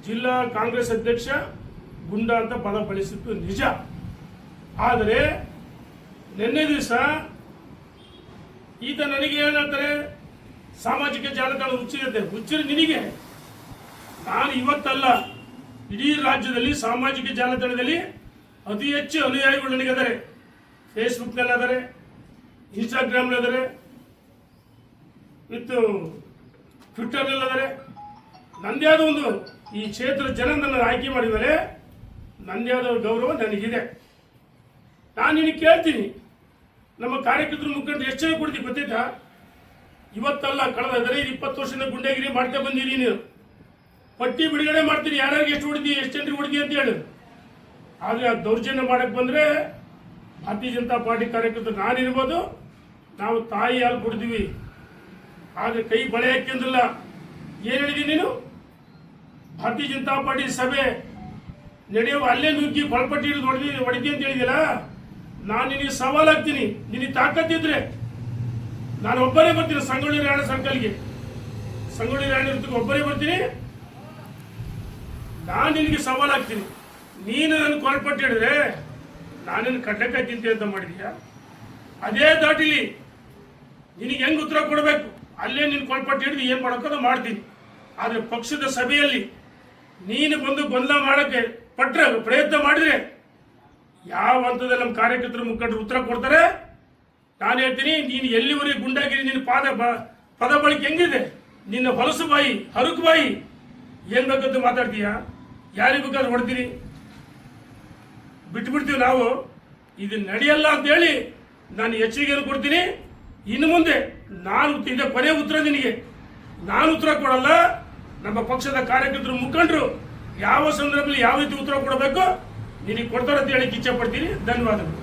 ಜಿಲ್ಲಾ ಕಾಂಗ್ರೆಸ್ ಅಧ್ಯಕ್ಷ ಗುಂಡ ಅಂತ ಪದ ಬಳಸಿದ್ದು ನಿಜ. ಆದರೆ ನಿನ್ನೆ ದಿವಸ ಈತ ನನಗೆ ಏನಂತಾರೆ, ಸಾಮಾಜಿಕ ಜಾಲತಾಣ ಹುಚ್ಚಿರಿ ನಿನಗೆ. ನಾನು ಇವತ್ತಲ್ಲ, ಇಡೀ ರಾಜ್ಯದಲ್ಲಿ ಸಾಮಾಜಿಕ ಜಾಲತಾಣದಲ್ಲಿ ಅತಿ ಹೆಚ್ಚು ಅನುಯಾಯಿಗಳು ನನಗಿದ್ದಾರೆ. ಫೇಸ್ಬುಕ್ನಲ್ಲಿ ಅದಾರೆ, ಇನ್ಸ್ಟಾಗ್ರಾಮ್ನಲ್ಲಿ ಅದಾರೆ, ವಿತ್ ಟ್ವಿಟ್ಟರ್ನಲ್ಲಿ ಅದಾರೆ. ನಂದೇ ಆದ ಒಂದು ಈ ಕ್ಷೇತ್ರದ ಜನ ನನ್ನ ಆಯ್ಕೆ ಮಾಡಿದರೆ ನಂದೇ ಆದ ಗೌರವ ನನಗಿದೆ. ನಾನು ನಿನಗೆ ಕೇಳ್ತೀನಿ, ನಮ್ಮ ಕಾರ್ಯಕರ್ತರು ಮುಖಂಡರು ಎಷ್ಟು ಜನ ಕೊಡ್ತೀವಿ ಗೊತ್ತಿತ್ತಾ? ಇವತ್ತಲ್ಲ, ಕಳೆದ 15-20 ವರ್ಷದ ಗುಂಡಾಗಿರಿ ಮಾಡ್ತಾ ಬಂದಿರಿ. ನೀನು ಪಟ್ಟಿ ಬಿಡುಗಡೆ ಮಾಡ್ತೀನಿ, ಯಾರ್ಯಾರಿಗೆ ಎಷ್ಟು ಹೊಡಿದಿ, ಎಷ್ಟು ಜನರಿಗೆ ಹೊಡಿದಿ ಅಂತ ಹೇಳು. ಆದರೆ ಆ ದೌರ್ಜನ್ಯ ಮಾಡಕ್ಕೆ ಬಂದರೆ ಭಾರತೀಯ ಜನತಾ ಪಾರ್ಟಿ ಕಾರ್ಯಕರ್ತರು ನಾನಿರ್ಬೋದು, ನಾವು ತಾಯಿ ಹಾಲು ಕೊಡ್ತೀವಿ. ಆದರೆ ಕೈ ಬಳೆ ಹಾಕಿಂದಿಲ್ಲ. ಏನು ಹೇಳಿದಿ ನೀನು? ಭಾರತೀಯ ಜನತಾ ಪಾರ್ಟಿ ಸಭೆ ನಡೆಯುವ ಅಲ್ಲೇ ನುಗ್ಗಿ ಕೊಳಪಟ್ಟಿ ಹಿಡಿದು ಹೊಡಿದಿ ಅಂತ ಹೇಳಿದಿಲ್ಲ. ನಾನು ನಿನಗೆ ಸವಾಲಾಗ್ತೀನಿ. ನಿನಗೆ ತಾಕತ್ತಿದ್ರೆ ನಾನು ಒಬ್ಬರೇ ಬರ್ತೀನಿ ಸಂಗೊಳ್ಳಿ ರಾಯಣ್ಣ ಸರ್ಕಲ್ಗೆ. ಸಂಗೊಳ್ಳಿ ರಾಯಣ್ಣ ಒಬ್ಬರೇ ಬರ್ತೀನಿ. ನಾನು ನಿನಗೆ ಸವಾಲಾಗ್ತೀನಿ. ನೀನು ನನ್ನ ಕೊಳಪಟ್ಟಿ ಹಿಡಿದ್ರೆ ನಾನೇನು ಕಡ್ಡಕಾಯಿ ತಿಂತೆ ಅಂತ ಮಾಡಿದೀಯಾ? ಅದೇ ದಾಟಿಲಿ ನಿನಗೆ ಹೆಂಗೆ ಉತ್ತರ ಕೊಡಬೇಕು ಅಲ್ಲೇ ನೀನು ಕೊಳಪಟ್ಟಿ ಹಿಡಿದು ಏನು ಮಾಡೋಕ್ಕೋ ಮಾಡ್ತೀನಿ. ಆದರೆ ಪಕ್ಷದ ಸಭೆಯಲ್ಲಿ ನೀನು ಬಂದು ಗೊಂದಲ ಮಾಡೋಕ್ಕೆ ಪಟ್ರೆ ಪ್ರಯತ್ನ ಮಾಡಿದ್ರೆ ಯಾವ ಹಂತದಲ್ಲಿ ನಮ್ಮ ಕಾರ್ಯಕರ್ತರು ಮುಖಂಡರು ಉತ್ತರ ಕೊಡ್ತಾರೆ. ನಾನು ಹೇಳ್ತೀನಿ, ನೀನು ಎಲ್ಲಿವರೆಗೆ ಗುಂಡಾಗಿರಿ, ನಿನ್ನ ಪದ ಬಳಕೆ ಹೆಂಗಿದೆ, ನಿನ್ನ ಹೊಲಸು ಬಾಯಿ, ಹರುಕು ಬಾಯಿ, ಏನು ಬೇಕಂತ ಮಾತಾಡ್ತೀಯ? ಯಾರಿಗೆ ಬೇಕಾದ್ರೂ ಹೊಡ್ತೀರಿ, ಬಿಟ್ಬಿಡ್ತೀವಿ ನಾವು. ಇದು ನಡೆಯಲ್ಲ ಅಂತೇಳಿ ನಾನು ಎಚ್ಚರಿಕೆಯನ್ನು ಕೊಡ್ತೀನಿ. ಇನ್ನು ಮುಂದೆ ನಾನು ಇದೇ ಕೊನೆ ಉತ್ತರ ನಿನಗೆ. ನಾನು ಉತ್ತರ ಕೊಡಲ್ಲ. ನಮ್ಮ ಪಕ್ಷದ ಕಾರ್ಯಕರ್ತರು ಮುಖಂಡರು ಯಾವ ಸಂದರ್ಭದಲ್ಲಿ ಯಾವ ರೀತಿ ಉತ್ತರ ಕೊಡಬೇಕು ನಿನಗೆ ಕೊಡ್ತಾರೆ ಅಂತ ಹೇಳಿ ಇಚ್ಛೆ ಪಡ್ತೀನಿ. ಧನ್ಯವಾದಗಳು.